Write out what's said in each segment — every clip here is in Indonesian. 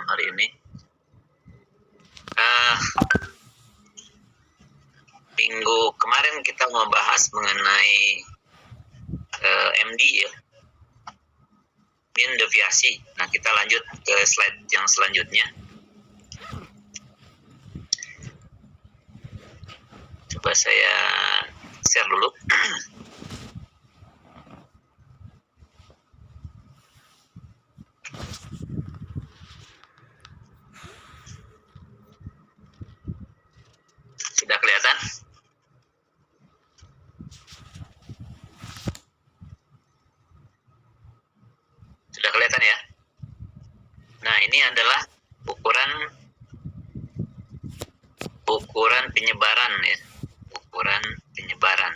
hari ini. Minggu kemarin kita membahas mengenai MD ya, mean deviasi. Nah, kita lanjut ke slide yang selanjutnya. Coba saya share dulu. Sudah kelihatan? Sudah kelihatan ya? Nah, ini adalah ukuran penyebaran ya. Ukuran penyebaran.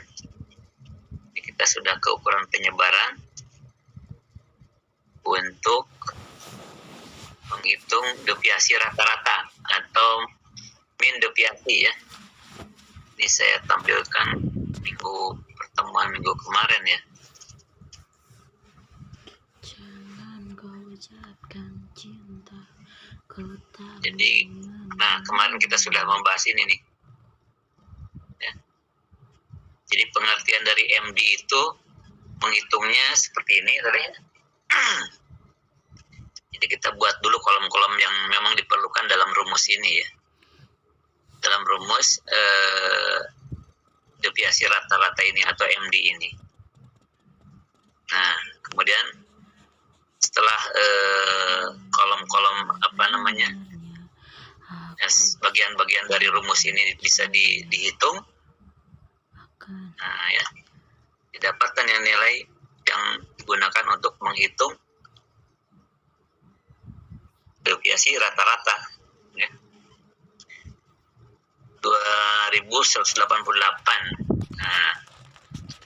Jadi kita sudah ke ukuran penyebaran untuk menghitung deviasi rata-rata atau mean deviasi ya. Ini saya tampilkan pertemuan minggu kemarin ya. Jadi, nah kemarin kita sudah membahas ini nih. Ya. Jadi pengertian dari MD itu menghitungnya seperti ini tadi. Jadi kita buat dulu kolom-kolom yang memang diperlukan dalam rumus ini ya. Dalam rumus deviasi rata-rata ini atau MD ini. Nah, kemudian setelah kolom-kolom bagian-bagian dari rumus ini bisa dihitung, nah ya, didapatkan yang nilai yang digunakan untuk menghitung deviasi rata-rata ya. 2188. Nah,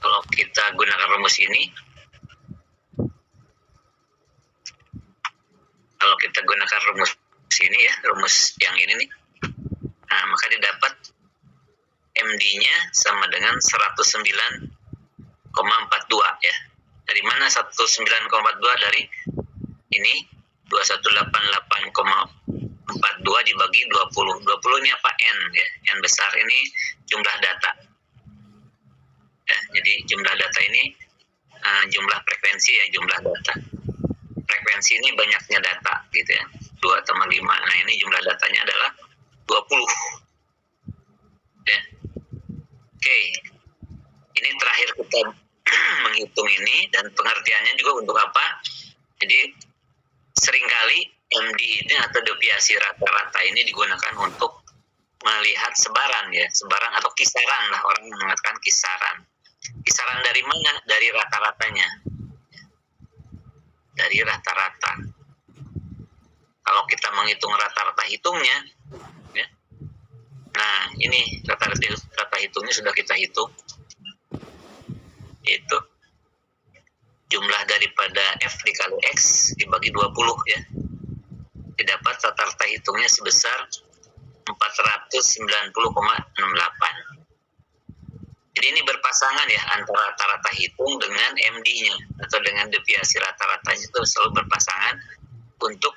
kalau kita gunakan rumus ini, ya, rumus yang ini nih, nah maka didapat MD-nya sama dengan 109,42 ya. Dari mana 109,42? Dari ini 2188,42 dibagi 20. 20 ini apa? N ya. N besar ini jumlah data. Ya, jadi jumlah data ini jumlah frekuensi ya, jumlah data. Frekuensi ini banyaknya data gitu ya. 2,5. Nah, ini jumlah datanya adalah 20. Ya. Oke. Ini terakhir kita menghitung ini, dan pengertiannya juga untuk apa? Jadi seringkali MD ini atau deviasi rata-rata ini digunakan untuk melihat sebaran ya, sebaran atau kisaran lah, orang mengatakan kisaran. Kisaran dari mana? Dari rata-ratanya. Dari rata-rata. Kalau kita menghitung rata-rata hitungnya, ya. Nah ini rata hitungnya sudah kita hitung, yaitu jumlah daripada F dikali X dibagi 20 ya. Didapat rata-rata hitungnya sebesar 490,68. Jadi ini berpasangan ya, antara rata-rata hitung dengan MD-nya atau dengan deviasi rata-ratanya, itu selalu berpasangan untuk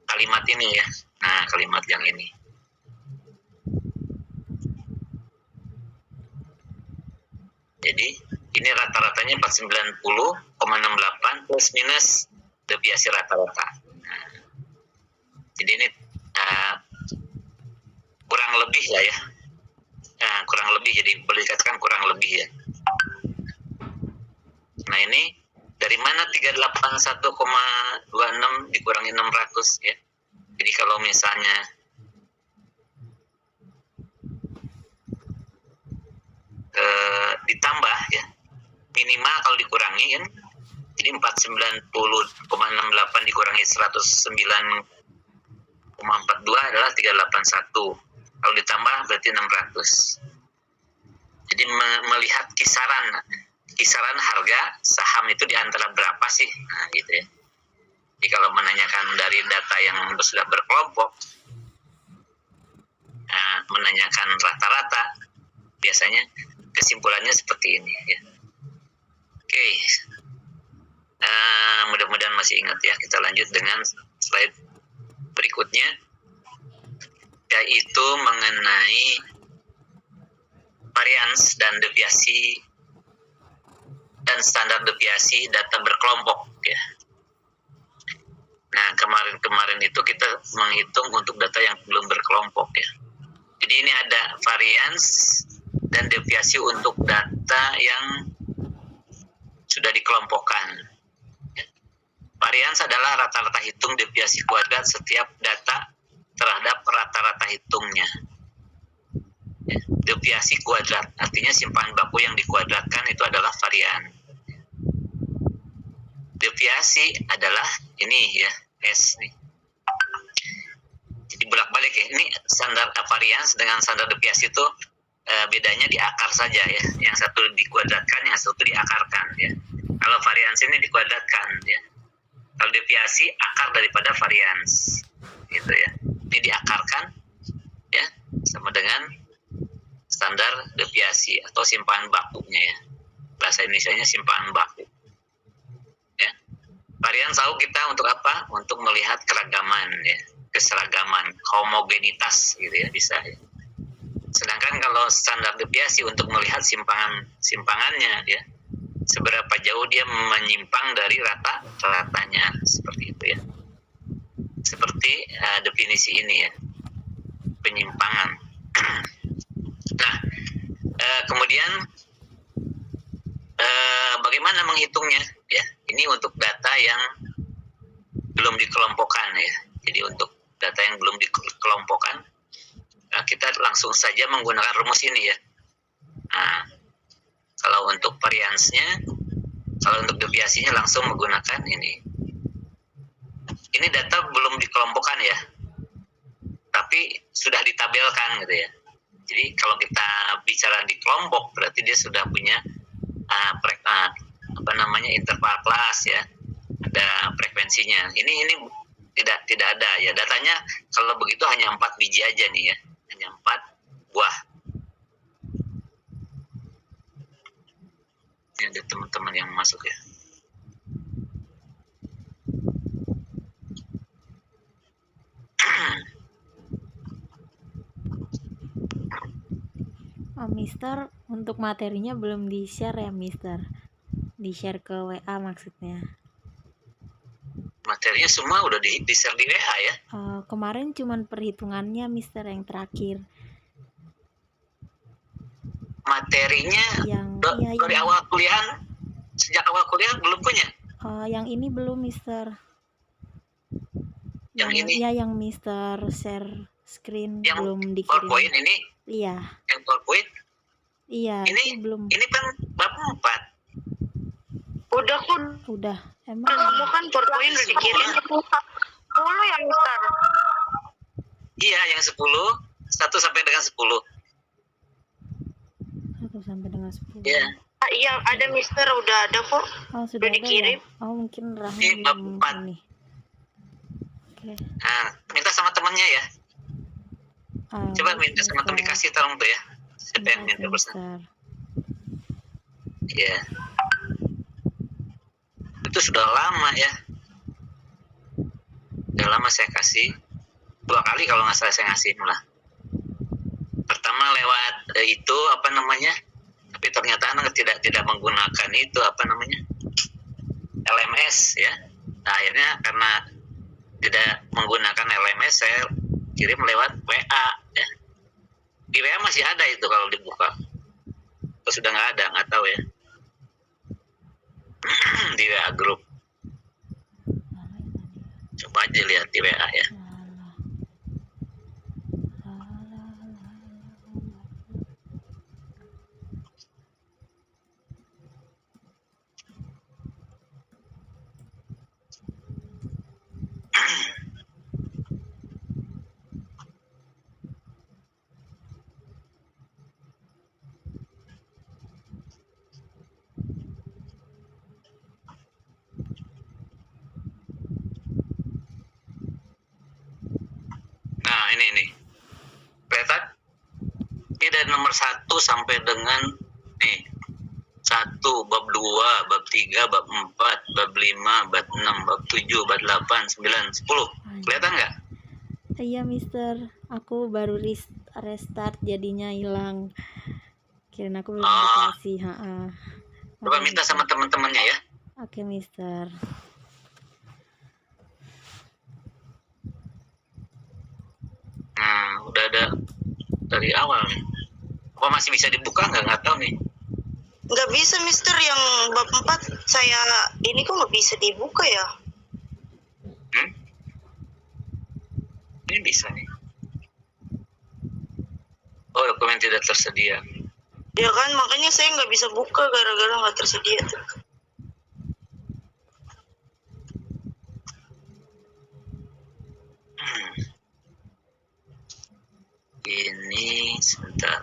kalimat ini ya. Nah, kalimat yang ini. Jadi ini rata-ratanya 490,68 plus minus deviasi rata-rata. Nah, jadi ini kurang lebih lah ya. Nah, kurang lebih, jadi boleh dikatakan kurang lebih ya. Nah, ini dari mana 381,26 dikurangi 600 ya. Jadi kalau misalnya ditambah ya, minimal kalau dikurangi kan, jadi 490,68 dikurangi 109,42 adalah 381. Kalau ditambah berarti 600. Jadi melihat kisaran harga saham itu di antara berapa sih? Nah, gitu ya. Jadi kalau menanyakan dari data yang sudah berkelompok, menanyakan rata-rata, biasanya kesimpulannya seperti ini ya. Oke. Mudah-mudahan masih ingat ya. Kita lanjut dengan slide berikutnya, yaitu mengenai varians dan deviasi dan standar deviasi data berkelompok ya. Nah, kemarin itu kita menghitung untuk data yang belum berkelompok ya. Jadi ini ada varians dan deviasi untuk data yang sudah dikelompokkan. Varians adalah rata-rata hitung deviasi kuadrat setiap data terhadap rata-rata hitungnya. Deviasi kuadrat, artinya simpanan baku yang dikuadratkan itu adalah varian. Deviasi adalah ini ya, S nih. Jadi bolak-balik ya. Ini standar varians dengan standar deviasi itu bedanya di akar saja ya. Yang satu dikuadratkan, yang satu diakarkan ya. Kalau varians ini dikuadratkan ya. Kalau deviasi akar daripada varians gitu ya. Ini diakarkan ya sama dengan standar deviasi atau simpanan bakunya ya. Bahasa Indonesianya simpanan baku. Ya. Varians tahu kita untuk apa? Untuk melihat keragaman ya, keseragaman, homogenitas gitu ya bisa ya. Sedangkan kalau standar deviasi untuk melihat simpangannya ya, seberapa jauh dia menyimpang dari rata-ratanya seperti itu ya. Seperti definisi ini ya, penyimpangan. Nah, kemudian bagaimana menghitungnya ya? Ini untuk data yang belum dikelompokkan ya. Jadi untuk data yang belum dikelompokkan, kita langsung saja menggunakan rumus ini ya. Nah, kalau untuk variansnya, kalau untuk deviasinya langsung menggunakan ini. Ini data belum dikelompokkan ya, tapi sudah ditabelkan gitu ya. Jadi kalau kita bicara di kelompok, berarti dia sudah punya interval kelas ya, ada frekuensinya. Ini tidak ada ya, datanya kalau begitu hanya 4 biji aja nih ya, hanya 4 buah. Ini ada teman-teman yang masuk ya. Mister, untuk materinya belum di-share ya, Mister? Di-share ke WA maksudnya. Materinya semua udah di-share di WA ya? Kemarin cuman perhitungannya, Mister, yang terakhir. Materinya dari awal kuliah, sejak awal kuliah belum punya? Yang ini belum, Mister. Yang ini? Ya, yang Mister share screen yang belum dikirim. PowerPoint ini? Iya. Yang PowerPoint? Iya, ini belum. Ini kan bab 4. Udah. Emang kamu kan PowerPoint udah dikirim 10 ya, Mister? Iya, yang 10, 1 sampai dengan 10. 1 sampai dengan 10. Iya. Iya, ada Mister, udah ada kok. Sudah ada dikirim. Ya? Mungkin Rahma Ini bab 4. ini. Oke. Nah, minta sama temannya ya. Coba minta sama teman, dikasih tolong tuh ya. Siapa yang minta pesan? Iya. Itu sudah lama ya. Sudah lama saya kasih. 2 kali kalau nggak salah saya ngasih malah. Pertama lewat itu tapi ternyata anak tidak menggunakan itu LMS ya. Nah, akhirnya karena tidak menggunakan LMS, saya kirim lewat WA ya. Di WA masih ada itu kalau dibuka. Atau sudah nggak ada, nggak tahu ya. Di WA grup. Coba aja lihat di WA ya. Nah, ini kelihatan? Ini dari nomor 1 sampai dengan nih 1, bab 2, bab 3, bab 4, bab 5, bab 6, bab 7, bab 8, 9, 10. Kelihatan nggak? Iya Mister, aku baru restart jadinya hilang. Kirain aku belum dikasih. Coba minta sama teman-temannya ya. Oke Mister. Nah, udah ada dari awal nih. Apa masih bisa dibuka nggak tahu nih. Nggak bisa, Mister. Yang bab 4 saya ini kok nggak bisa dibuka ya? Ini bisa nih. Oh, dokumen tidak tersedia. Ya kan, makanya saya nggak bisa buka gara-gara nggak tersedia tuh. Ini sebentar.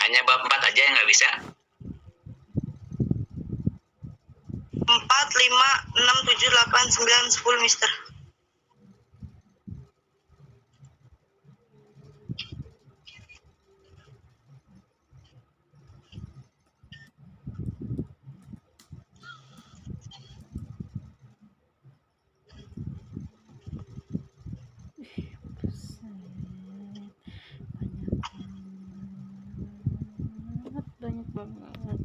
Hanya bab 4 aja yang nggak bisa. 4, 5, 6, 7, 8, 9, 10, Mister. Banyak banget.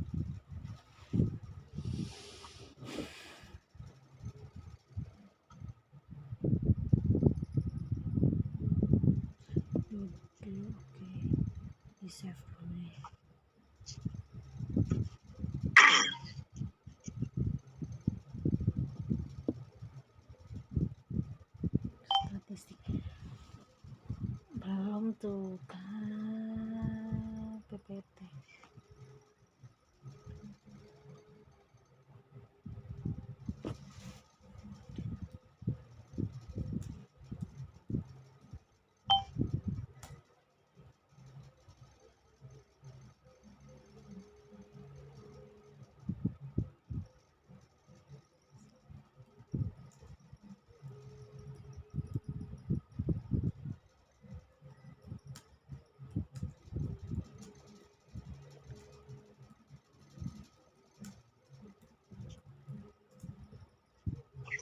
Oke, di save dulu nih. Statistik belum tuh kan PPT.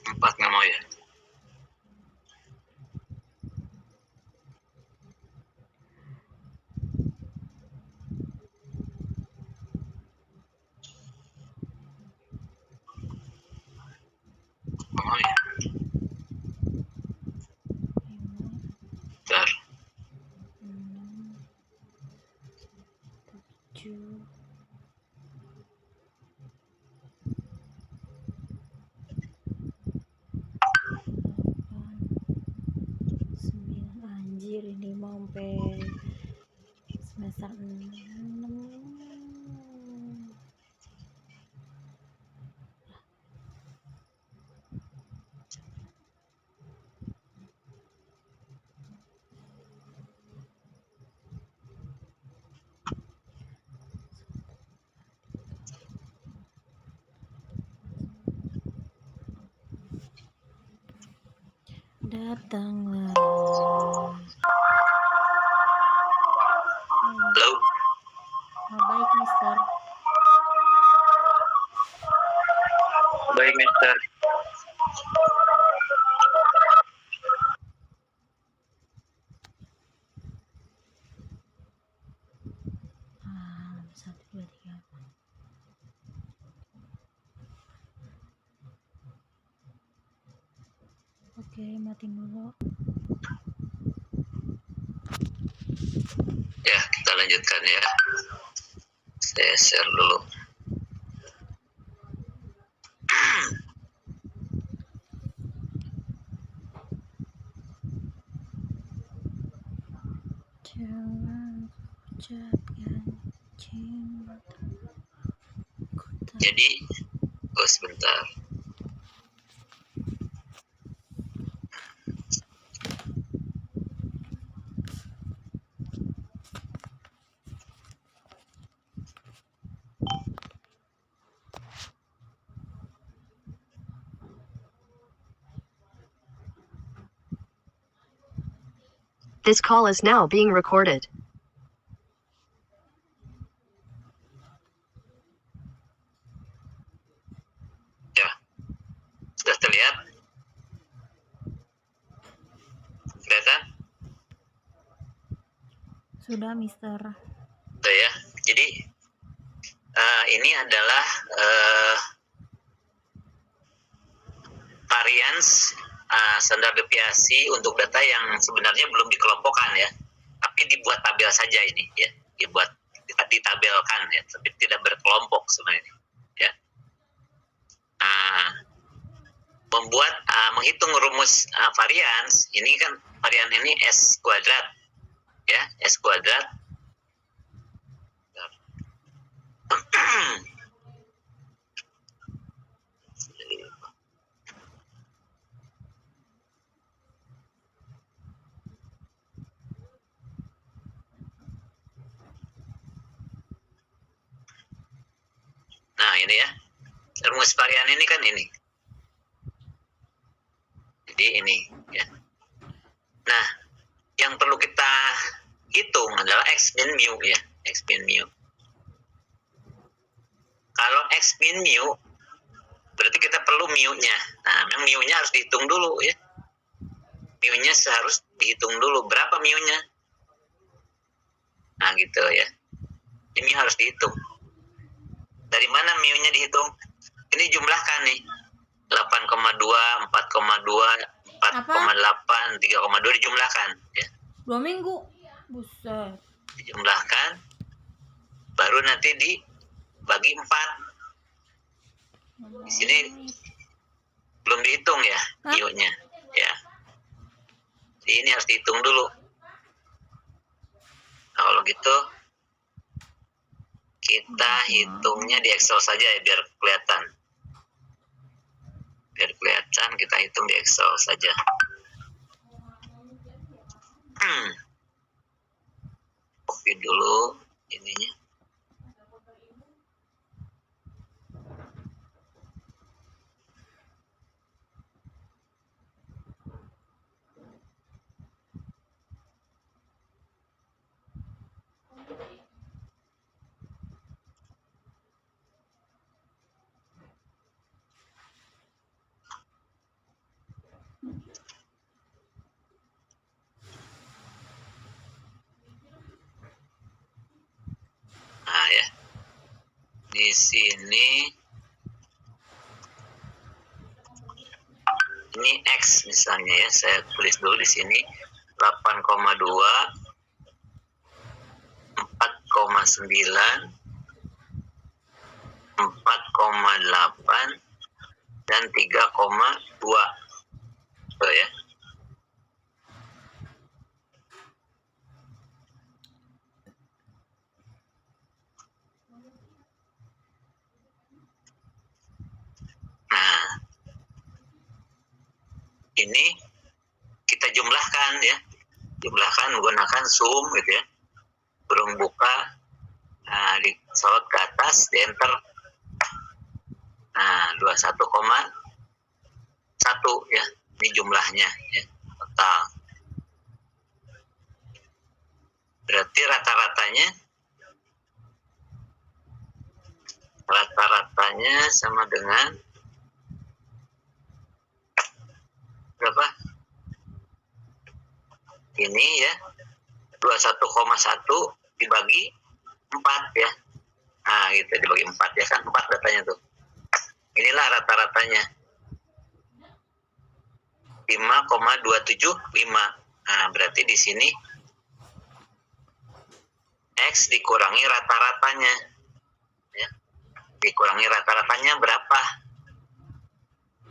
Empat nggak mau ya. Mau ya. Bentar. 7 9. Anjir, ini mau sampai semester 6. Datanglah. Halo. Baik Mister. Baik, Mister. Satu dua tiga. Oke, matiin dulu. Ya, kita lanjutkan ya. Saya share dulu. Jangan ucapkan cinta. Jadi, sebentar. This call is now being recorded. Ya, sudah terlihat? Kelihatan? Sudah, Mister. Sudah ya. Jadi ini adalah varians standar deviasi untuk data yang sebenarnya belum dikelompokkan ya, tapi dibuat tabel saja ini ya, ditabelkan ya, tapi tidak berkelompok sebenarnya ya. Menghitung rumus varians ini kan, varian ini S kuadrat ya, S kuadrat. Nah ini ya, rumus varian ini kan ini. Jadi ini ya. Nah, yang perlu kita hitung adalah X min mu ya, X min mu. Kalau X min mu, berarti kita perlu mu-nya. Nah, memang mu-nya harus dihitung dulu ya. Mu-nya harus dihitung dulu. Berapa mu-nya? Nah, gitu ya. Ini harus dihitung. Dari mana mu-nya dihitung? Ini jumlahkan nih. 8,2, 4,2, 4,8, 3,2 dijumlahkan ya. 2 minggu. Buset. Dijumlahkan, baru nanti dibagi 4. Di sini belum dihitung ya mu-nya ya. Jadi ini harus dihitung dulu. Nah, kalau gitu kita hitungnya di Excel saja ya, biar kelihatan. Biar kelihatan, kita hitung di Excel saja. Copy dulu ininya. Nah ya, di sini ini X misalnya ya, saya tulis dulu di sini 8,2, 4,9, 4,8 dan 3,2. Tuh ya. Nah, ini kita jumlahkan ya, jumlahkan menggunakan sum gitu ya, burung buka, disorot ke atas, di enter. Nah, 21,1 ya, ini jumlahnya ya, total. Berarti rata-ratanya sama dengan berapa? Ini ya, 21,1 dibagi 4 ya. Nah, gitu, dibagi 4 ya kan, 4 datanya tuh. Inilah rata-ratanya. 5,275. Nah, berarti di sini X dikurangi rata-ratanya. Ya. Dikurangi rata-ratanya berapa?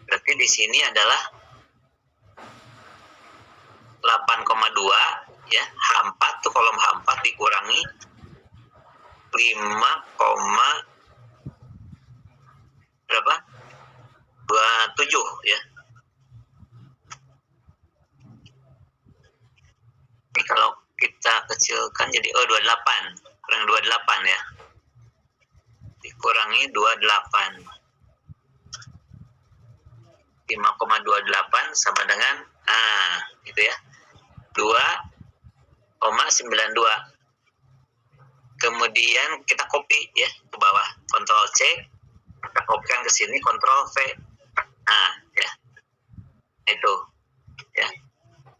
Berarti di sini adalah 8,2 ya, H4 tuh, kolom H4 dikurangi 5,275 kecilkan jadi 28, kurang 28 ya. Dikurangi 28. 5,28 sama dengan gitu ya. 2,92. Kemudian kita copy ya ke bawah, Ctrl C, kita copykan ke sini, Ctrl V. Ya. Itu ya.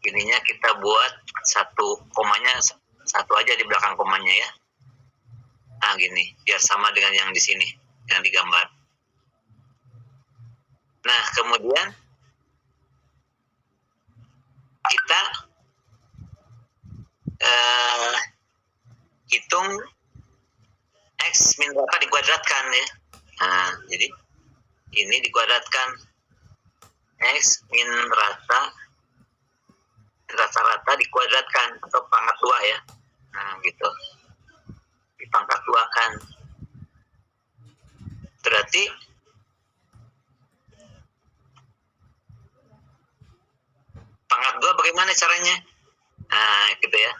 Ininya kita buat satu komanya, satu aja di belakang komanya ya. Gini, biar sama dengan yang di sini, yang digambar. Nah, kemudian kita hitung X min berapa dikuadratkan ya. Jadi ini dikuadratkan X min rata-rata dikuadratkan atau pangkat 2 ya. Gitu. Dipangkat 2 kan. Berarti pangkat 2 bagaimana caranya? Gitu ya.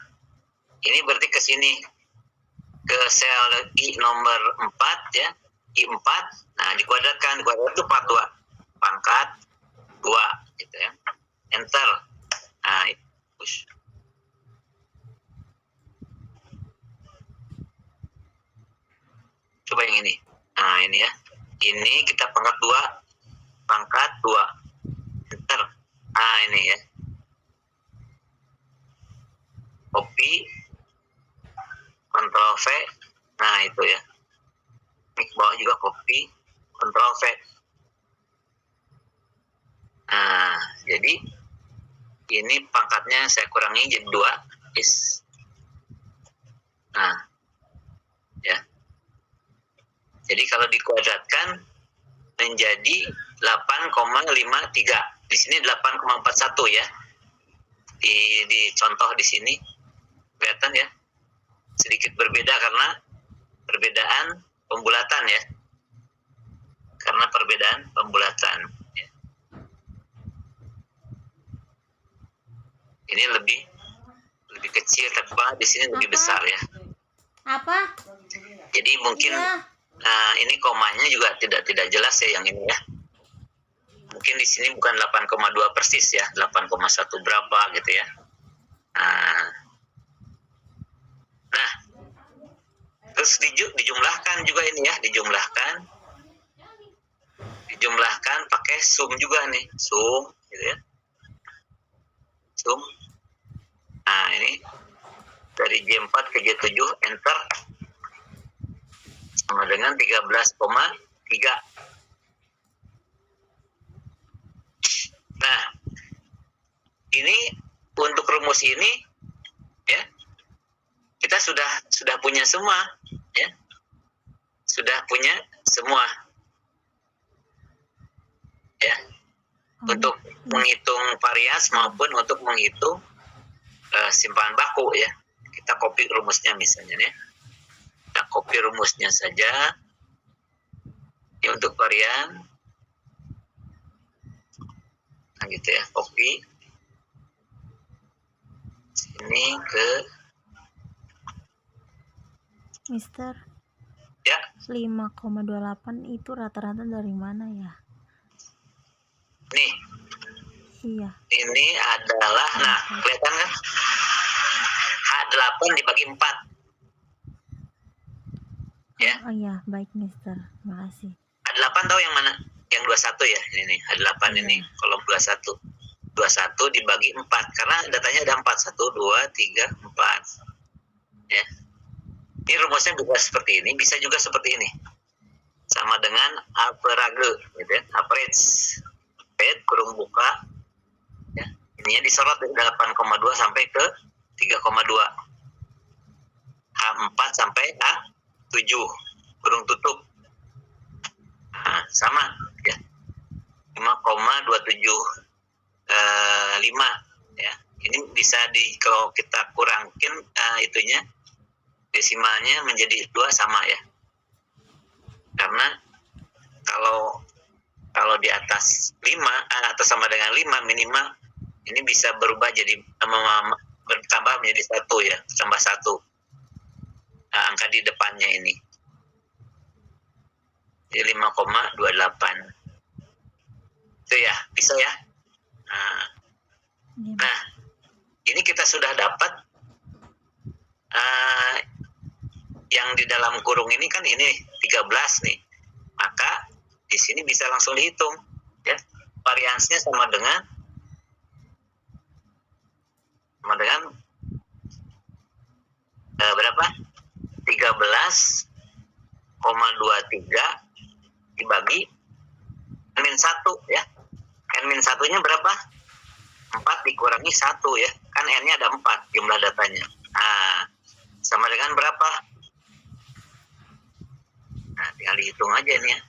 Ini berarti ke sini, ke sel I nomor 4 ya, I4. Dikuadratkan, dikuadrat itu pangkat 2. Pangkat 2 gitu ya. Enter. Push. Coba yang ini. Ini ya. Ini kita pangkat 2. Pangkat 2. Enter. Ini ya. Copy. Ctrl V. Itu ya. Ini ke bawah juga copy. Ctrl V. Jadi ini pangkatnya saya kurangi jadi 2. Ya. Jadi kalau dikuadratkan menjadi 8,53. Di sini 8,41 ya. Di contoh di sini kelihatan ya. Sedikit berbeda karena perbedaan pembulatan ya. Karena perbedaan pembulatan. Ya. Ini lebih kecil, tapi di sini lebih besar ya. Apa? Jadi mungkin ini komanya juga tidak jelas ya yang ini ya. Mungkin di sini bukan 8,2 persis ya, 8,1 berapa gitu ya. Nah, terus dijumlahkan juga ini ya, dijumlahkan pakai sum juga nih, sum gitu ya. Sum. Ini dari J4 ke J7, enter, sama dengan 13,3. Nah, ini untuk rumus ini ya, kita sudah punya semua ya. Sudah punya semua ya. Untuk menghitung varians maupun untuk menghitung simpanan baku ya. Kita copy rumusnya misalnya ya. Kita copy rumusnya saja. Ini untuk varian. Gitu ya, copy. Sini ke Mister. Ya. 5,28 itu rata-rata dari mana ya? Nih. Iya. Ini adalah, kelihatan kan? H8 dibagi 4. Ya. Oh iya, baik Mister. Makasih. H8 tahu yang mana? Yang 21 ya, ini nih, H8 ini, kolom 21. 21 dibagi 4, karena datanya ada 4. 1, 2, 3, 4. Ya. Ini rumusnya bisa seperti ini, bisa juga seperti ini. Sama dengan average, gitu ya, average. Pet, kurung buka. Ya. Ininya disorot dari 8,2 sampai ke 3,2. H4 sampai H7, kurung tutup. Sama ya, 5,275 ya. Ini bisa kalau kita kurangin itunya, desimalnya menjadi 2 sama ya. Karena kalau di atas 5 atau sama dengan 5 minimal, ini bisa berubah jadi bertambah tambah menjadi 1 ya, tambah 1. Nah, angka di depannya ini. Jadi 5,28. Itu ya, bisa ya. Nah, ini kita sudah dapat yang di dalam kurung ini kan ini 13 nih. Maka di sini bisa langsung dihitung ya. Variansnya sama dengan berapa? 13,23 dibagi N-1 ya. N-1-nya berapa? 4 dikurangi 1 ya. Kan N-nya ada 4 jumlah datanya. Nah, sama dengan berapa? Nah, tinggal dihitung aja nih ya.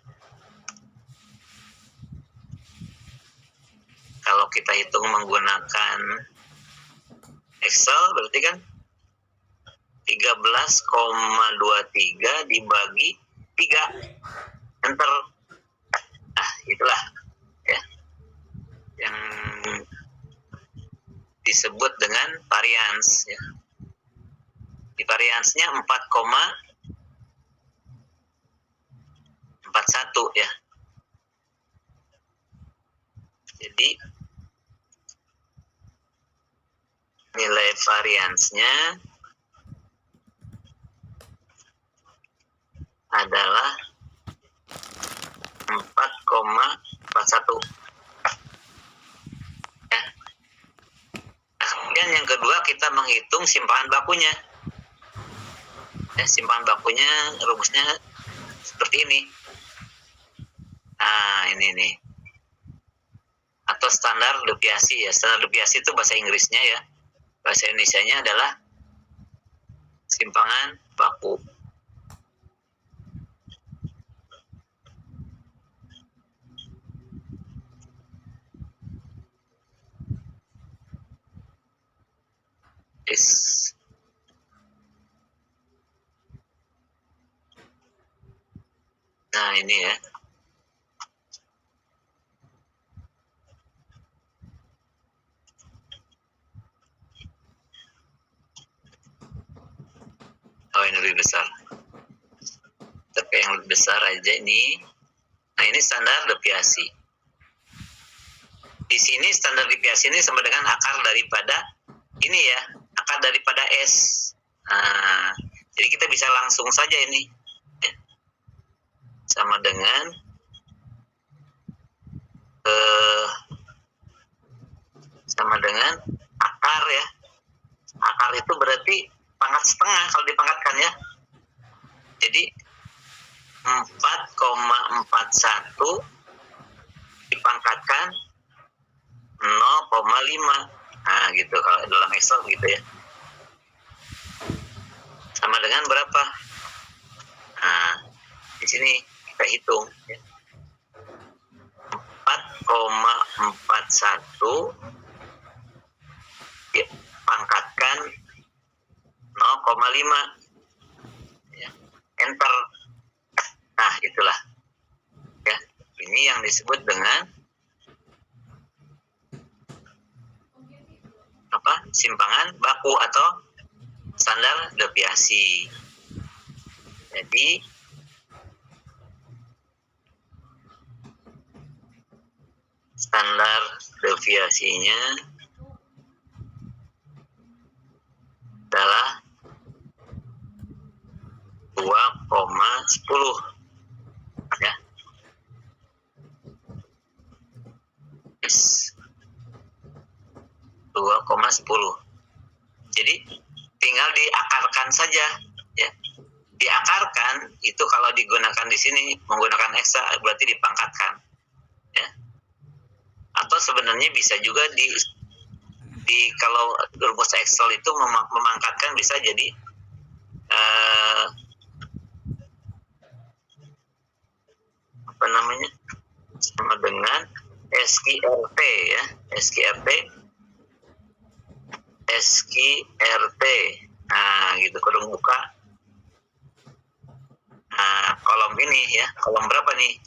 Kalau kita hitung menggunakan Excel berarti kan 13,23 dibagi 3. Enter. Nah, itulah ya yang disebut dengan varians ya. Di variansnya 4,41 ya. Jadi nilai variansnya adalah 4,41 ya. Kemudian yang kedua kita menghitung simpanan bakunya ya. Simpanan bakunya rumusnya seperti ini. Nah, ini nih, atau standar deviasi ya. Standar deviasi itu bahasa Inggrisnya ya. Bahasa Indonesianya adalah simpangan baku. Nah, ini ya. Oh, ini lebih besar. Tapi yang lebih besar aja ini. Nah, ini standar deviasi. Di sini standar deviasi ini sama dengan akar daripada ini ya, akar daripada S. Nah, jadi kita bisa langsung saja ini ya. Sama dengan akar ya. Akar itu berarti pangkat setengah kalau dipangkatkan ya. Jadi 4,41 dipangkatkan 0,5. Nah, gitu kalau dalam Excel gitu ya. Sama dengan berapa? Nah, di sini kita hitung ya. 4,41 dipangkatkan 0,5 ya. Enter. Nah, itulah ya. Ini yang disebut dengan simpangan baku atau standar deviasi. Jadi standar deviasinya adalah 2,10 ya. 2,10. Jadi tinggal diakarkan saja ya. Diakarkan itu kalau digunakan di sini menggunakan eksa berarti dipangkatkan ya. Atau sebenarnya bisa juga di kalau rumus Excel itu memangkatkan bisa jadi sama dengan SQRT ya. SQRT. Nah, gitu, kurung buka. Nah, kolom ini ya. Kolom berapa nih?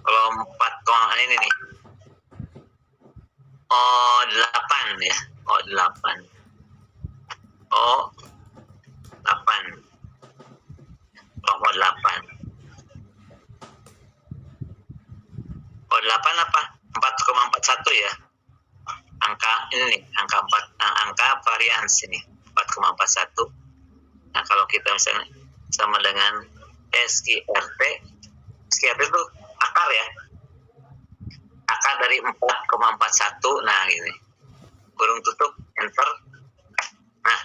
Kolom 4, ini nih. O8 ya. O8. O8. Kelompok 8. O8 apa? 4,41 ya. Angka ini nih, angka varians ini 4,41. Nah, kalau kita misalnya sama dengan SQRT itu akar ya. Akar dari 4,41. Nah, gini. Kurung tutup, enter. Nah,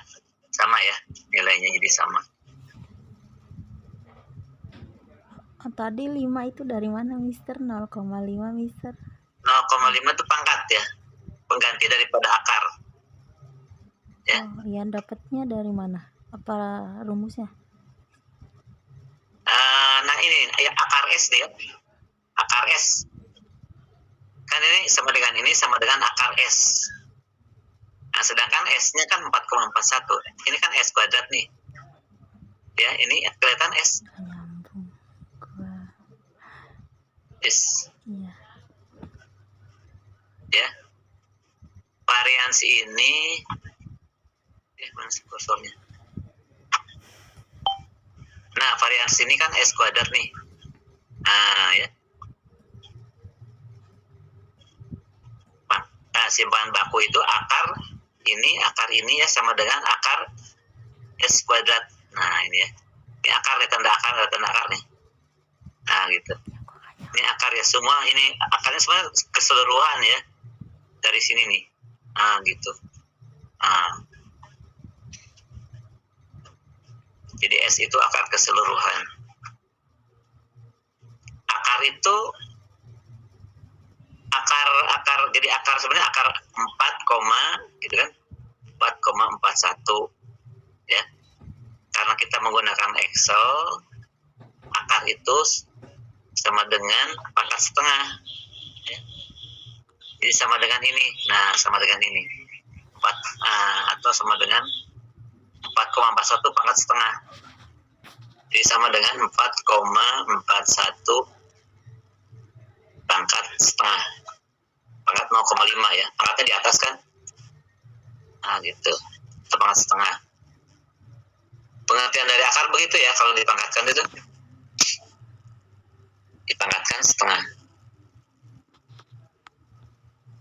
sama ya. Nilainya jadi sama. Tadi 5 itu dari mana, Mister? 0,5, Mister. 0,5 itu pangkat ya. Pengganti daripada akar. Ya. Oh, ya, dapatnya dari mana? Apa rumusnya? Nah, ini ya, akar S nih ya. Akar S. Kan ini sama dengan akar S. Nah, sedangkan S-nya kan 4,41. Ini kan S kuadrat nih. Ya, ini kelihatan S. Nyambung. Gua. S. Iya. Ya. Variansi ini mana sih kursornya? Nah, variansi ini kan S kuadrat nih. Nah, ya. Nah, simpanan baku itu akar ini ya sama dengan akar S kuadrat. Nah, ini ya. Ini akar nih, tanda akar nih. Nah, gitu. Ini akar ya, semua ini akarnya semua keseluruhan ya. Dari sini nih. Nah, gitu. Nah. Jadi S itu akar keseluruhan. Akar itu jadi akar sebenarnya akar 4, gitu kan. 4,41 ya. Karena kita menggunakan Excel, akar itu sama dengan pangkat setengah ya. Jadi sama dengan ini. Nah, sama dengan ini. 4 atau sama dengan 4,41 pangkat setengah. Jadi sama dengan 4,41 pangkat setengah. Pangkat 0,5 ya. Pangkatnya di atas kan. Nah, gitu. Itu pangkat setengah. Pengertian dari akar begitu ya, kalau dipangkatkan itu. Dipangkatkan setengah.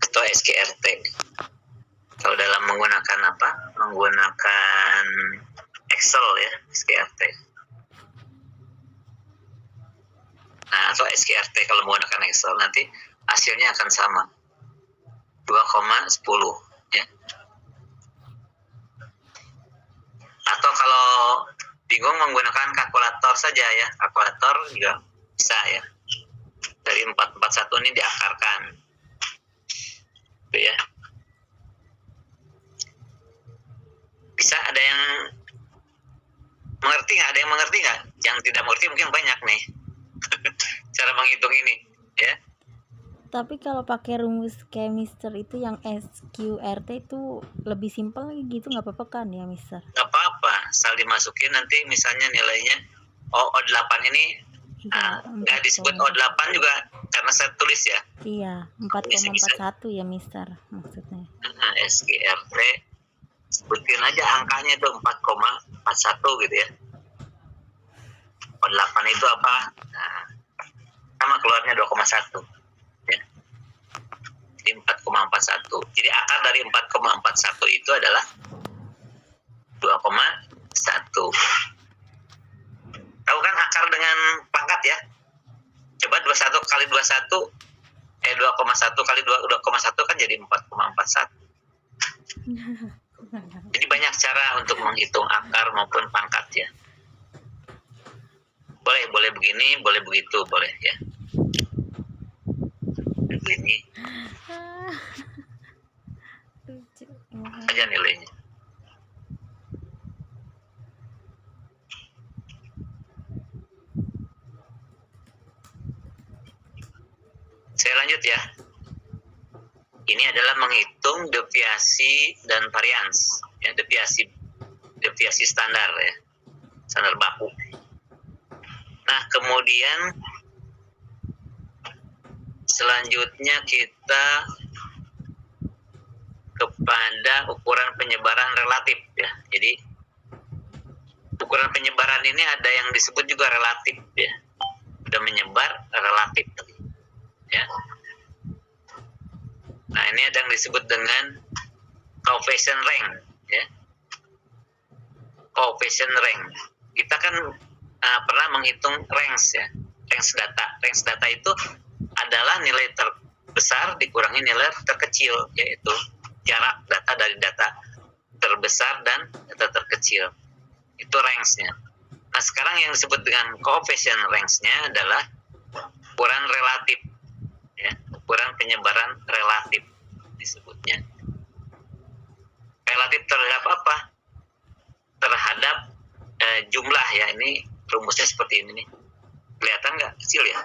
Atau SQRT. Kalau dalam menggunakan apa? Menggunakan Excel ya, SQRT. Nah, atau SQRT kalau menggunakan Excel nanti hasilnya akan sama. 2,10 ya. Atau kalau bingung menggunakan kalkulator saja ya. Kalkulator juga bisa ya. Dari 441 ini diakarkan. Itu ya. Bisa ada yang mengerti nggak? Ada yang mengerti nggak? Yang tidak mengerti mungkin banyak nih. Cara menghitung ini, ya. Tapi kalau pakai rumus kayak Mister itu yang SQRT itu lebih simpel gitu, nggak apa-apa kan ya, Mister? Nggak apa-apa, asal dimasukin nanti misalnya nilainya O8 ini nggak disebut O8 juga karena saya tulis ya. Iya, 4,41 ya, Mister, maksudnya. SQRT sebutin aja angkanya itu 4,41 gitu ya. O8 itu apa? Nah, sama keluarnya 2,1 ya. Jadi 4,41. Jadi akar dari 4,41 itu adalah 2,1. Tahu kan akar dengan pangkat ya? Coba 21 kali 21 2,1 kali 2,1 kan jadi 4,41. Jadi banyak cara untuk menghitung akar maupun pangkat ya. Boleh begini, boleh begitu, boleh ya. Begini aja nilainya. Saya lanjut ya. Ini adalah menghitung deviasi dan varians, ya, deviasi standar ya, standar baku. Nah, kemudian selanjutnya kita kepada ukuran penyebaran relatif ya. Jadi ukuran penyebaran ini ada yang disebut juga relatif ya. Udah menyebar relatif ya. Nah, ini ada yang disebut dengan coefficient rank ya. Coefficient rank. Kita kan pernah menghitung range ya. Range data. Range data itu adalah nilai terbesar dikurangi nilai terkecil, yaitu jarak data dari data terbesar dan data terkecil. Itu range-nya. Nah, sekarang yang disebut dengan coefficient range-nya adalah ukuran relatif ya, ukuran penyebaran relatif disebutnya. Relatif terhadap apa? Terhadap jumlah ya. Ini rumusnya seperti ini nih. Kelihatan nggak? Kecil ya?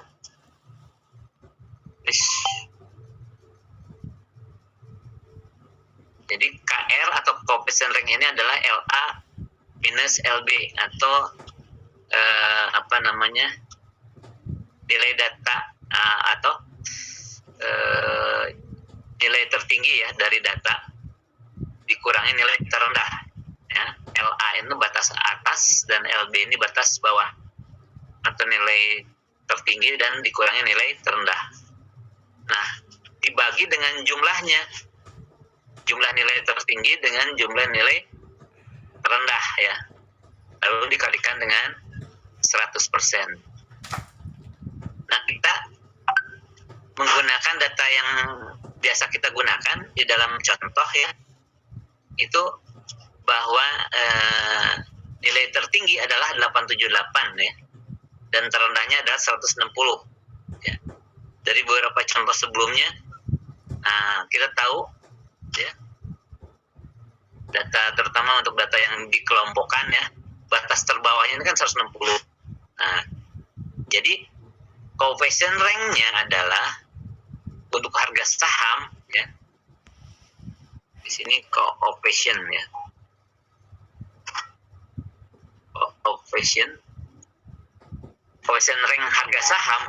Jadi KR atau coefficient rank ini adalah LA minus LB atau nilai data atau nilai tertinggi ya dari data dikurangi nilai terendah ya. LA itu batas atas dan LB ini batas bawah atau nilai tertinggi dan dikurangi nilai terendah. Nah, dibagi dengan jumlahnya, jumlah nilai tertinggi dengan jumlah nilai terendah ya, lalu dikalikan dengan 100%. Nah, kita menggunakan data yang biasa kita gunakan di dalam contoh ya, itu bahwa nilai tertinggi adalah 878 ya, dan terendahnya adalah 160 ya. Dari beberapa contoh sebelumnya kita tahu ya, data terutama untuk data yang dikelompokkan ya, batas terbawahnya ini kan 160. Nah, jadi coefficient rank-nya adalah untuk harga saham ya. Di sini coefficient ya. Coefficient rank harga saham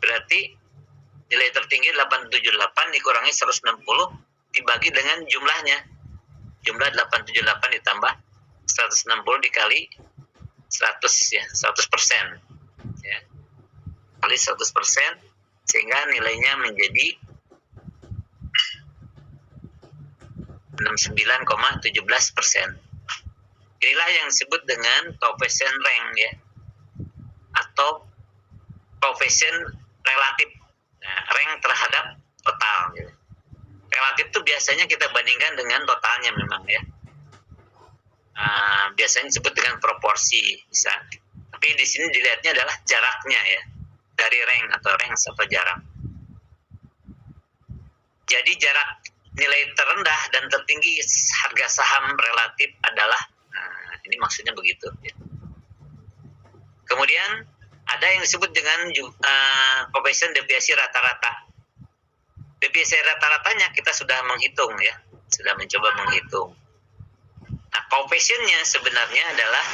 berarti nilai tertinggi 878 dikurangi 160 dibagi dengan jumlahnya. Jumlah 878 ditambah 160 dikali 100 ya, 100% ya. Kali 100% sehingga nilainya menjadi 69,17%. Inilah yang disebut dengan coefficient rank ya, atau coefficient relatif. Nah, rank terhadap total gitu. Relatif itu biasanya kita bandingkan dengan totalnya memang ya. Biasanya disebut dengan proporsi bisa. Tapi di sini dilihatnya adalah jaraknya ya, dari rank atau range atau jarak. Jadi jarak nilai terendah dan tertinggi harga saham relatif adalah, ini maksudnya begitu ya. Kemudian ada yang disebut dengan coefficient deviasi rata-rata. Deviasi rata-ratanya kita sudah menghitung ya, sudah mencoba menghitung. Nah, coefficient-nya sebenarnya adalah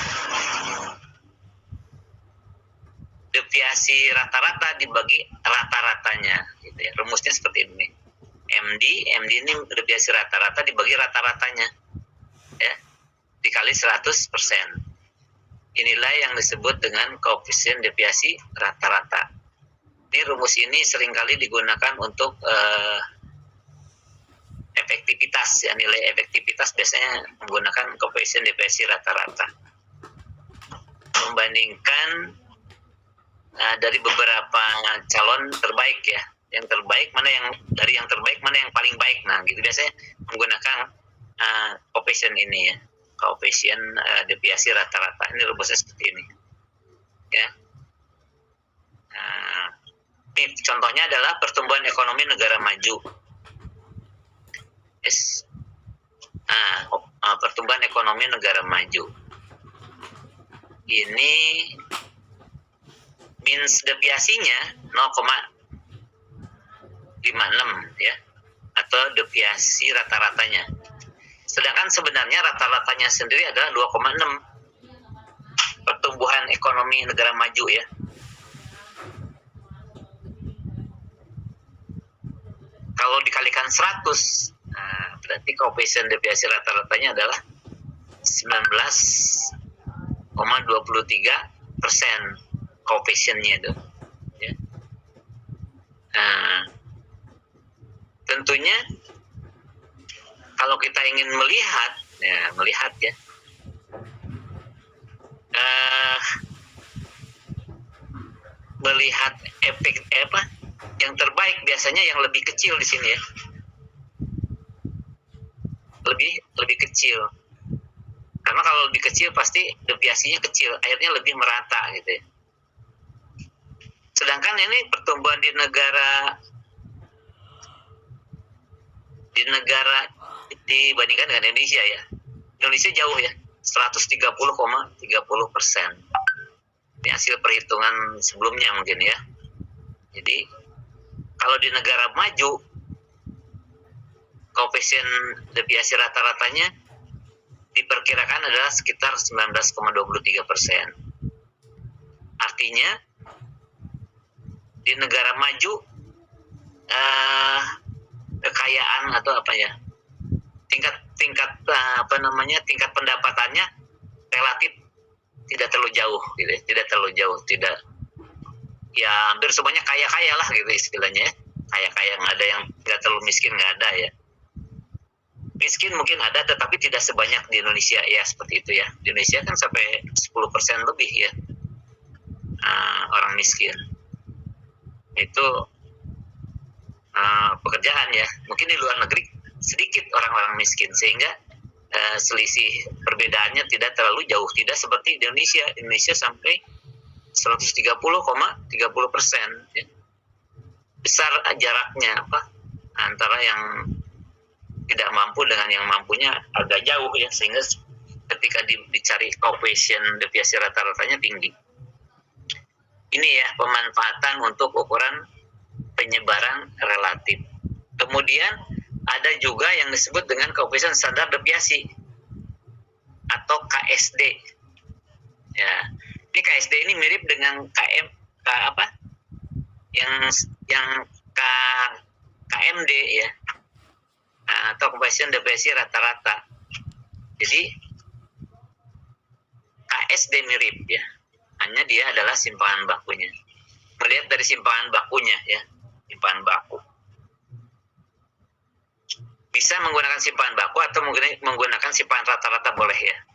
deviasi rata-rata dibagi rata-ratanya gitu ya. Rumusnya seperti ini. MD ini deviasi rata-rata dibagi rata-ratanya ya, dikali 100%. Inilah yang disebut dengan koefisien deviasi rata-rata. Ini rumus ini seringkali digunakan untuk efektivitas ya, nilai efektivitas biasanya menggunakan koefisien deviasi rata-rata. Membandingkan dari beberapa calon terbaik ya, yang terbaik mana yang dari yang terbaik mana yang paling baik. Nah, gitu biasanya menggunakan koefisien ini ya, koefisien deviasi rata-rata. Ini rumusnya seperti ini ya. Ini contohnya adalah pertumbuhan ekonomi negara maju. Yes. Pertumbuhan ekonomi negara maju ini means deviasinya 0,56 ya, atau deviasi rata-ratanya. Sedangkan sebenarnya rata-ratanya sendiri adalah 2,6 pertumbuhan ekonomi negara maju ya. Kalau dikalikan 100, berarti koefisien deviasi rata-ratanya adalah 19,23% koefisiennya itu. Ya. Nah, tentunya kalau kita ingin melihat ya, melihat efek yang terbaik biasanya yang lebih kecil di sini ya, lebih kecil, karena kalau lebih kecil pasti deviasinya kecil, akhirnya lebih merata gitu ya. Sedangkan ini pertumbuhan di negara dibandingkan dengan Indonesia ya, Indonesia jauh ya, 130,30%. Ini hasil perhitungan sebelumnya mungkin ya. Jadi kalau di negara maju koefisien deviasi rata-ratanya diperkirakan adalah sekitar 19,23%. Artinya di negara maju kekayaan atau tingkat pendapatannya relatif tidak terlalu jauh gitu ya. Ya hampir semuanya kaya lah gitu istilahnya ya. Kaya nggak ada yang nggak terlalu miskin, nggak ada ya. Miskin mungkin ada tetapi tidak sebanyak di Indonesia ya, seperti itu ya. Di Indonesia kan sampai 10% lebih ya orang miskin. Itu pekerjaan ya. Mungkin di luar negeri sedikit orang-orang miskin sehingga selisih perbedaannya tidak terlalu jauh, tidak seperti di Indonesia. Indonesia sampai 130,30%. Ya. Besar jaraknya antara yang tidak mampu dengan yang mampunya agak jauh ya, sehingga ketika dicari koefisien deviasi rata-ratanya tinggi. Ini ya pemanfaatan untuk ukuran penyebaran relatif. Kemudian ada juga yang disebut dengan koefisien standar deviasi atau KSD. Ya, ini KSD ini mirip dengan KMD ya, atau koefisien deviasi rata-rata. Jadi KSD mirip ya, hanya dia adalah simpangan bakunya. Melihat dari simpangan bakunya ya, simpangan baku. Bisa menggunakan simpangan baku atau menggunakan simpangan rata-rata boleh ya.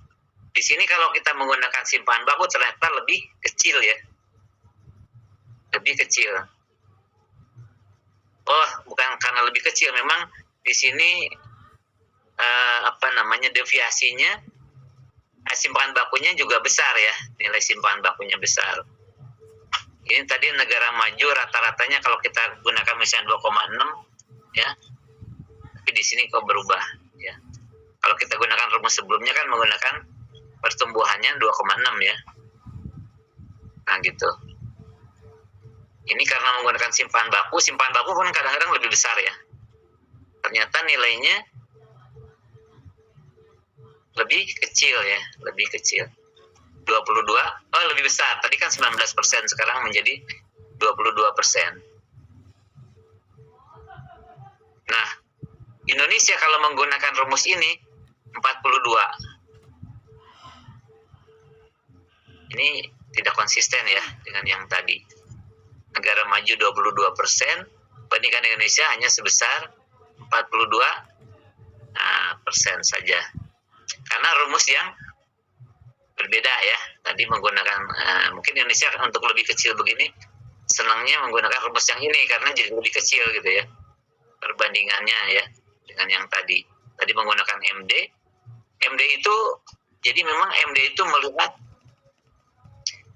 Di sini kalau kita menggunakan simpangan baku ternyata lebih kecil ya. Lebih kecil. Oh, bukan karena lebih kecil, memang di sini deviasinya simpangan bakunya juga besar ya. Nilai simpangan bakunya besar. Ini tadi negara maju rata-ratanya kalau kita gunakan misalnya 2,6 ya. Tapi di sini kok berubah ya. Kalau kita gunakan rumus sebelumnya kan menggunakan pertumbuhannya 2,6 ya. Nah gitu. Ini karena menggunakan simpangan baku pun kadang-kadang lebih besar ya. Ternyata nilainya lebih kecil ya, lebih kecil. 22, lebih besar. Tadi kan 19%, sekarang menjadi 22%. Nah, Indonesia kalau menggunakan rumus ini 42. Ini tidak konsisten ya dengan yang tadi. Negara maju 22%, bandingkan Indonesia hanya sebesar 42% saja. Karena rumus yang berbeda ya. Tadi menggunakan mungkin Indonesia untuk lebih kecil begini senangnya menggunakan rumus yang ini karena jadi lebih kecil gitu ya. Perbandingannya ya dengan yang tadi. Tadi menggunakan MD. MD itu jadi memang MD itu melihat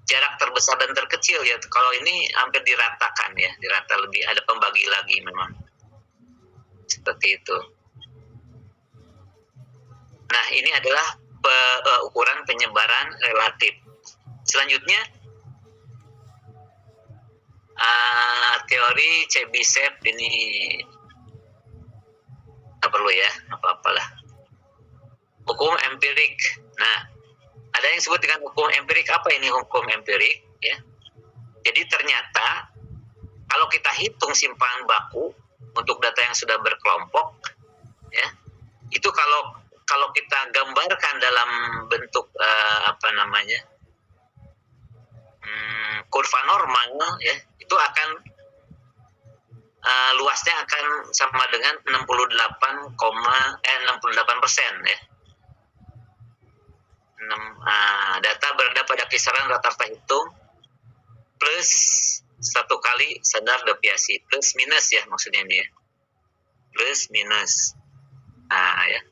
jarak terbesar dan terkecil ya. Kalau ini hampir diratakan ya, dirata lebih, ada pembagi lagi memang. Seperti itu. Nah, ini adalah ukuran penyebaran relatif. Selanjutnya teori Chebyshev ini nggak perlu ya, apa-apalah. Hukum empirik. Nah, ada yang disebut dengan hukum empirik. Apa ini hukum empirik? Ya. Jadi ternyata kalau kita hitung simpangan baku untuk data yang sudah berkelompok, ya, Itu kalau kita gambarkan dalam bentuk kurva normal ya, itu akan luasnya akan sama dengan 68% ya. Data berada pada kisaran rata-rata hitung plus 1 kali standar deviasi, plus minus ya maksudnya ini ya, plus minus. Ya,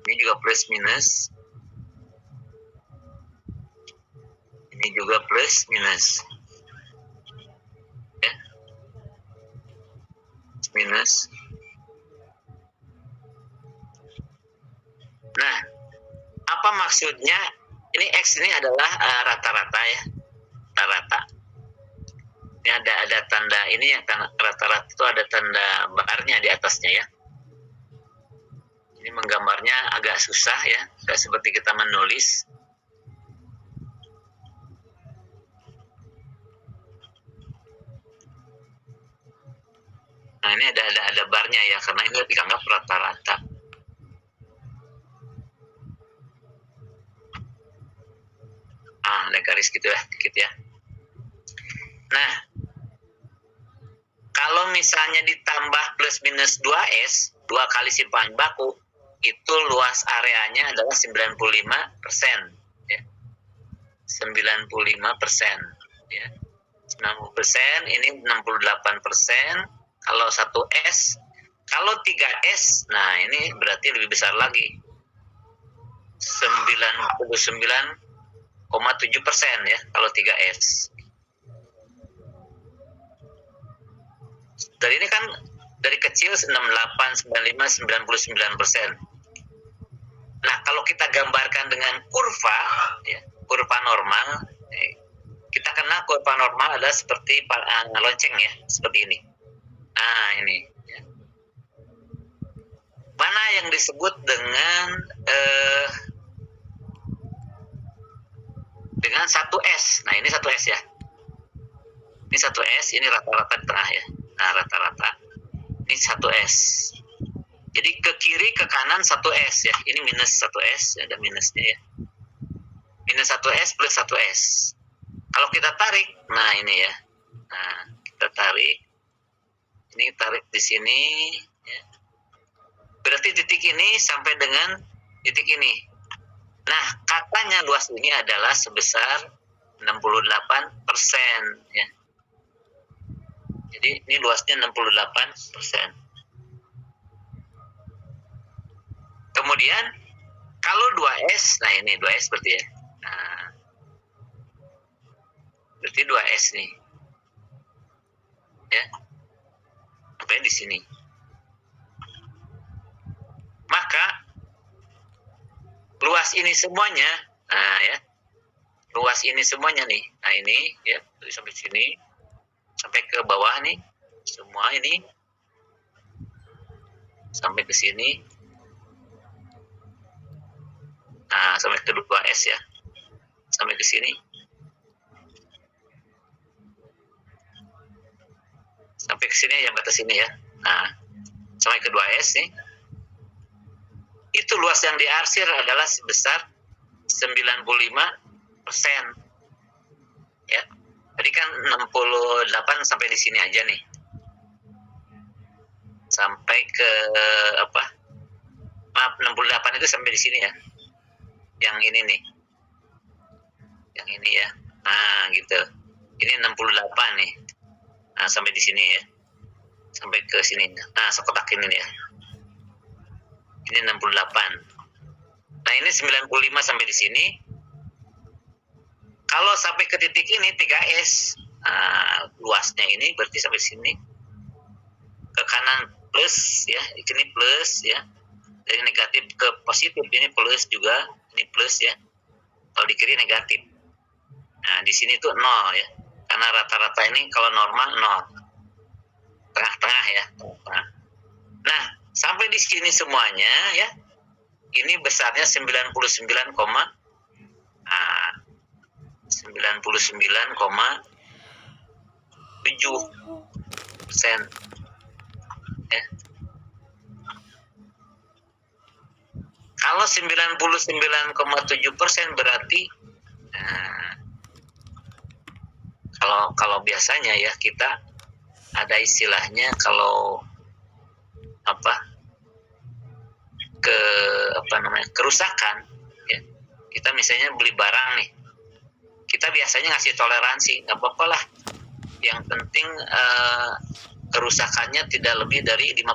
ini juga plus minus, ini juga plus minus ya, minus. Nah, apa maksudnya? Ini X ini adalah rata-rata ya, rata-rata. Ini ada tanda ini ya, rata-rata itu ada tanda barnya di atasnya ya. Ini menggambarnya agak susah ya, nggak seperti kita menulis. Nah, ini ada barnya ya, karena ini dianggap rata-rata. Ada garis gitu ya, dikit ya. Nah, kalau misalnya ditambah plus minus 2S, 2 kali si bahan baku, itu luas areanya adalah 95%. Ya. 95%. Ya. 90%, ini 68%. Kalau 1S, kalau 3S, nah ini berarti lebih besar lagi. 99,7% ya, kalau 3S. Dari ini kan dari kecil 68, 95, 99%. Nah, kalau kita gambarkan dengan kurva, ya, kurva normal, kita kenal kurva normal adalah seperti lonceng ya, seperti ini. Nah, ini. Ya. Mana yang disebut dengan 1S. Nah, ini 1S ya. Ini 1S, ini rata-rata di tengah ya. Nah, rata-rata. Ini 1S. Jadi ke kiri ke kanan 1S ya. Ini minus 1S, ada minusnya ya. Minus 1S plus 1S. Kalau kita tarik, nah ini ya. Nah, kita tarik. Ini tarik di sini ya. Berarti titik ini sampai dengan titik ini. Nah, katanya luas ini adalah sebesar 68% ya. Jadi ini luasnya 68%. Kemudian kalau 2S, nah ini 2S berarti ya. Nah, berarti 2S nih. Ya. Sampai di sini. Maka luas ini semuanya, nah ya. Luas ini semuanya nih. Nah ini ya, dari sampai sini sampai ke bawah nih. Semua ini sampai ke sini. Nah, sampai ke 2S ya. Sampai ke sini. Sampai ke sini ya, batas ini ya. Nah, sampai ke 2S nih. Itu luas yang diarsir adalah sebesar 95%. Ya. Tadi kan 68 sampai di sini aja nih. Sampai ke apa? Maaf, 68 itu sampai di sini ya. Yang ini nih. Yang ini ya. Nah, gitu. Ini 68 nih. Nah, sampai di sini ya. Sampai ke sini. Nah, sekotak ini ya. Ini 68. Nah, ini 95 sampai di sini. Kalau sampai ke titik ini 3S, luasnya ini berarti sampai sini. Ke kanan plus ya, ini plus ya. Dari negatif ke positif, ini plus juga, ini plus ya. Kalau di kiri negatif. Nah, di sini tuh 0 ya. Karena rata-rata ini kalau normal 0. Tengah-tengah ya, tengah. Nah, sampai di sini semuanya ya. Ini besarnya 99,7% ya. Kalau 99,7% berarti kalau biasanya ya kita ada istilahnya kalau kerusakan ya. Kita misalnya beli barang nih, kita biasanya ngasih toleransi, nggak apa-apa lah, yang penting kerusakannya tidak lebih dari 5%,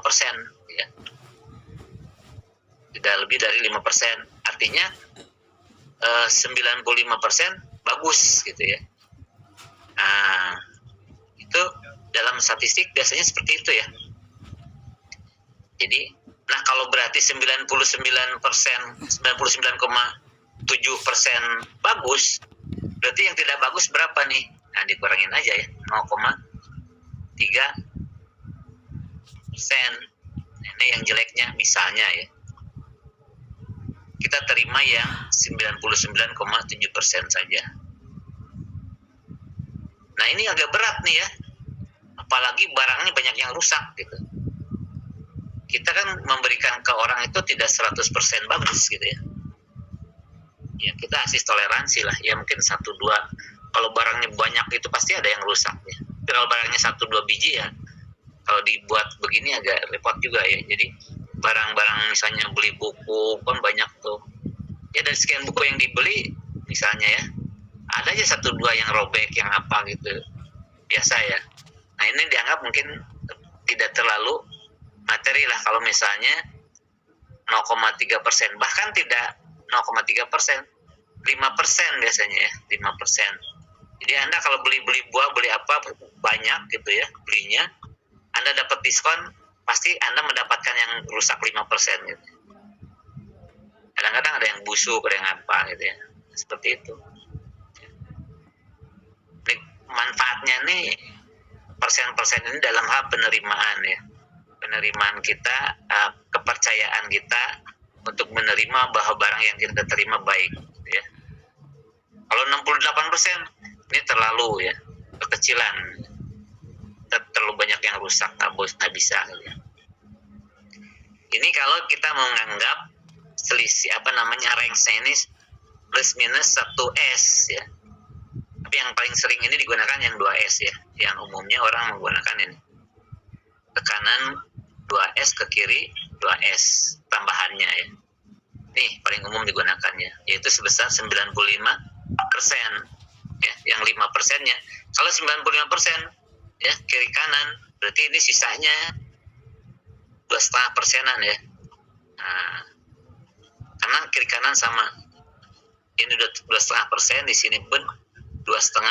ya. Tidak lebih dari 5%, artinya 95% bagus gitu ya. Nah, itu dalam statistik biasanya seperti itu ya. Jadi, nah kalau berarti 99,7% bagus, berarti yang tidak bagus berapa nih? Nah, dikurangin aja ya, 0,3%. Ini yang jeleknya misalnya ya. Kita terima yang 99,7% saja. Nah, ini agak berat nih ya. Apalagi barangnya banyak yang rusak gitu. Kita kan memberikan ke orang itu tidak 100% bagus gitu ya. Ya, kita kasih toleransi lah. Ya mungkin 1-2. Kalau barangnya banyak itu pasti ada yang rusak ya. Tapi kalau barangnya 1-2 biji ya, kalau dibuat begini agak repot juga ya. Jadi barang-barang misalnya beli buku kan banyak tuh. Ya dari sekian buku yang dibeli misalnya ya, ada aja 1-2 yang robek, yang apa gitu. Biasa ya. Nah, ini dianggap mungkin tidak terlalu materi lah kalau misalnya 0,3%, bahkan tidak 0,3%, 5% biasanya ya, 5%. Jadi Anda kalau beli buah, beli apa banyak gitu ya belinya, Anda dapat diskon, pasti Anda mendapatkan yang rusak 5% gitu. Kadang-kadang ada yang busuk, ada yang apa gitu ya, seperti itu. Ini manfaatnya nih, persen-persen ini dalam hal penerimaan ya. Penerimaan kita, kepercayaan kita untuk menerima bahwa barang yang kita terima baik ya. Kalau 68% ini terlalu ya, kekecilan, terlalu banyak yang rusak, nggak bisa gitu ya. Ini kalau kita menganggap selisih range-nya ini plus minus 1S ya. Tapi yang paling sering ini digunakan yang 2S ya, yang umumnya orang menggunakan ini. Ke kanan 2S, ke kiri 2S tambahannya ya. Nih paling umum digunakannya, yaitu sebesar 95% ya, yang 5%-nya. Kalau 95% ya kiri kanan, berarti ini sisanya 2,5%-an ya. Nah, karena kiri kanan sama. Ini 2,5%, di sini pun 2,5%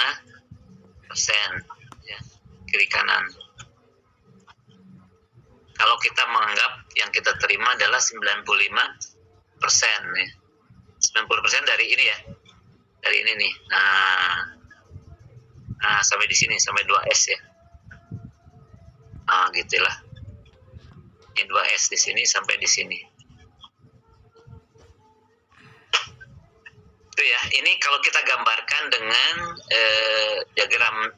ya, kiri kanan. Kalau kita menganggap yang kita terima adalah 95% ya. 90% dari ini ya. Dari ini nih. Nah sampai di sini, sampai 2S ya. Gitulah. Ini 2S di sini sampai di sini. Itu ya. Ini kalau kita gambarkan dengan diagram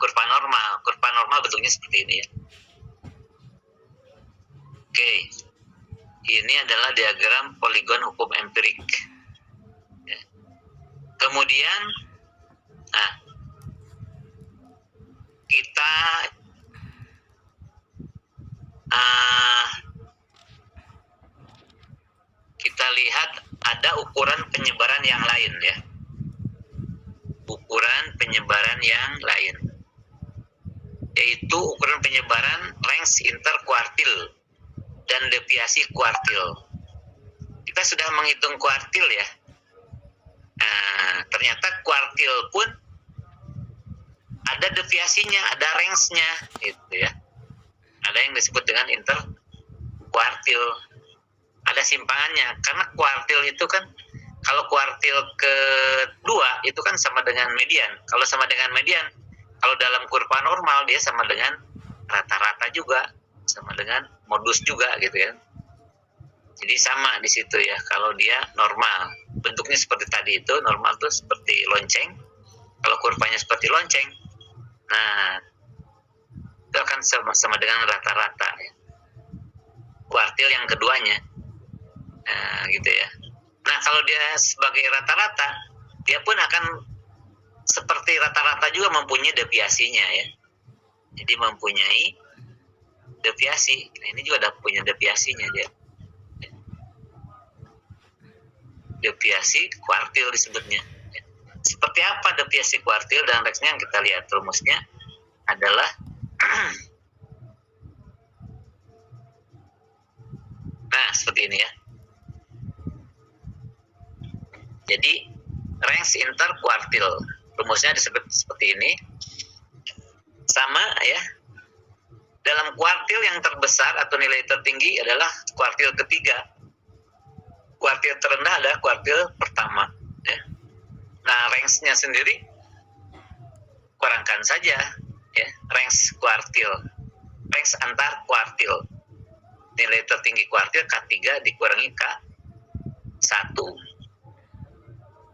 kurva normal. Kurva normal bentuknya seperti ini ya. Oke. Ini adalah diagram poligon hukum empirik. Ya. Kemudian, kita lihat ada ukuran penyebaran yang lain ya. Ukuran penyebaran yang lain, yaitu ukuran penyebaran range interkuartil dan deviasi kuartil. Kita sudah menghitung kuartil ya. Ternyata kuartil pun ada deviasinya, ada range-nya gitu ya. Ada yang disebut dengan interkuartil. Ada simpangannya, karena kuartil itu kan, kalau kuartil kedua itu kan sama dengan median. Kalau sama dengan median, kalau dalam kurva normal dia sama dengan rata-rata juga, sama dengan modus juga gitu ya. Jadi sama di situ ya, kalau dia normal. Bentuknya seperti tadi itu, normal tuh seperti lonceng. Kalau kurvanya seperti lonceng, nah itu akan sama dengan rata-rata ya. Kuartil yang keduanya. Gitu ya. Nah, kalau dia sebagai rata-rata, dia pun akan seperti rata-rata juga mempunyai deviasinya ya. Jadi mempunyai deviasi. Nah, ini juga ada punya deviasinya dia. Deviasi kuartil disebutnya. Seperti apa deviasi kuartil dan reksnya yang kita lihat rumusnya adalah nah, seperti ini ya. Jadi range interkuartil rumusnya disebut seperti ini. Sama ya. Dalam kuartil yang terbesar atau nilai tertinggi adalah kuartil ketiga. Kuartil terendah adalah kuartil pertama ya. Nah, range-nya sendiri kurangkan saja ya, range kuartil. Range antar kuartil. Nilai tertinggi kuartil K3 dikurangi K1.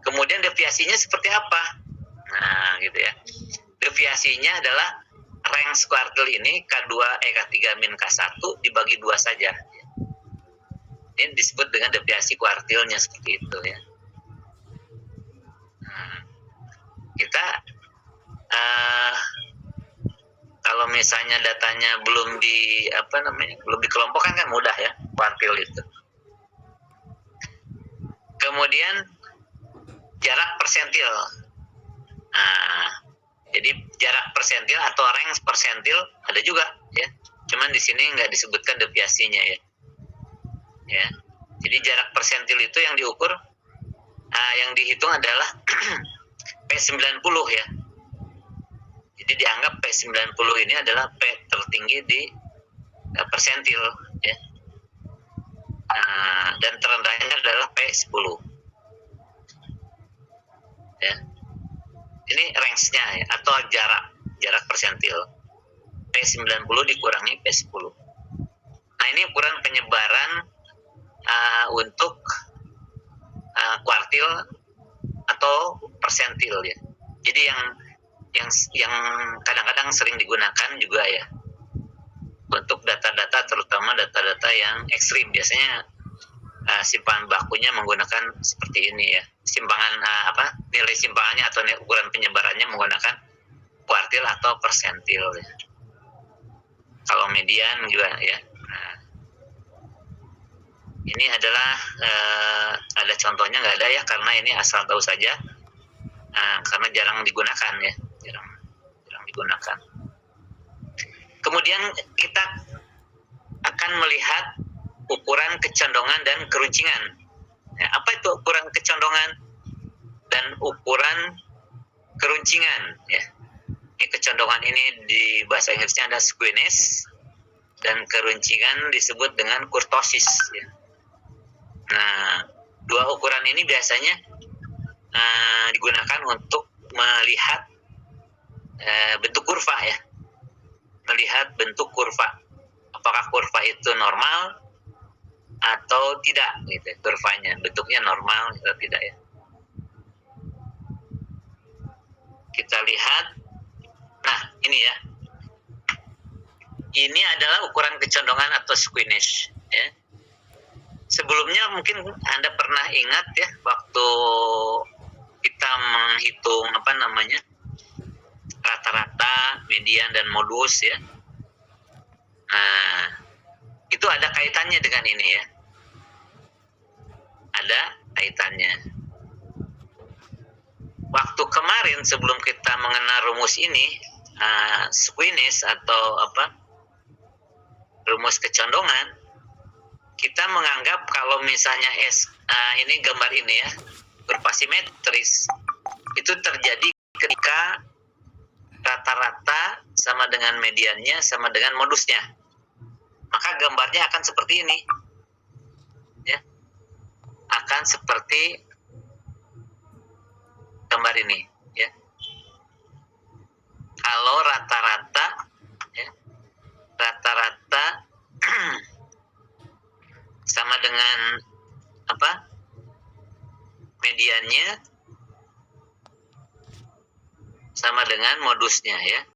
Kemudian deviasinya seperti apa? Nah, gitu ya. Deviasinya adalah range kuartil ini K3 min K1 dibagi 2 saja. Ini disebut dengan deviasi kuartilnya seperti itu ya. Nah, kita kalau misalnya datanya belum belum dikelompokkan kan mudah ya kuartil itu. Kemudian jarak persentil. Nah, jadi jarak persentil atau range persentil ada juga ya. Cuman di sini nggak disebutkan deviasinya ya. Ya. Jadi jarak persentil itu yang diukur, yang dihitung adalah P90 ya. Jadi dianggap P90 ini adalah P tertinggi di persentil ya. Dan terendahnya adalah P10. Ya. Ini range-nya ya, atau jarak persentil. P90 dikurangi P10. Nah, ini ukuran penyebaran untuk kuartil atau persentil ya. Jadi yang kadang-kadang sering digunakan juga ya untuk data-data, terutama data-data yang ekstrim. Biasanya simpangan bakunya menggunakan seperti ini ya. Nilai simpangannya atau ukuran penyebarannya menggunakan kuartil atau persentil ya. Kalau median juga ya. Nah, ini adalah ada contohnya nggak ada ya, karena ini asal tahu saja. Karena jarang digunakan ya, jarang digunakan. Kemudian kita akan melihat ukuran kecondongan dan keruncingan. Ya, apa itu ukuran kecondongan dan ukuran keruncingan? Ya, ini kecondongan ini di bahasa Inggrisnya ada squeeze dan keruncingan disebut dengan kurtosis. Ya. Nah, dua ukuran ini biasanya digunakan untuk melihat bentuk kurva ya. Melihat bentuk kurva, apakah kurva itu normal atau tidak gitu, kurvanya bentuknya normal atau tidak ya. Kita lihat, nah ini ya, ini adalah ukuran kecondongan atau squeeze ya. Sebelumnya mungkin Anda pernah ingat ya, waktu kita menghitung rata-rata, median, dan modus ya. Nah, itu ada kaitannya dengan ini ya. Ada kaitannya. Waktu kemarin sebelum kita mengenal rumus ini, squeeze atau rumus kecondongan, kita menganggap kalau misalnya ini gambar ini ya, kurva simetris, itu terjadi ketika rata-rata sama dengan mediannya sama dengan modusnya. Maka gambarnya akan seperti ini. Ya. Akan seperti gambar ini, ya. Kalau rata-rata ya, sama dengan mediannya sama dengan modusnya ya.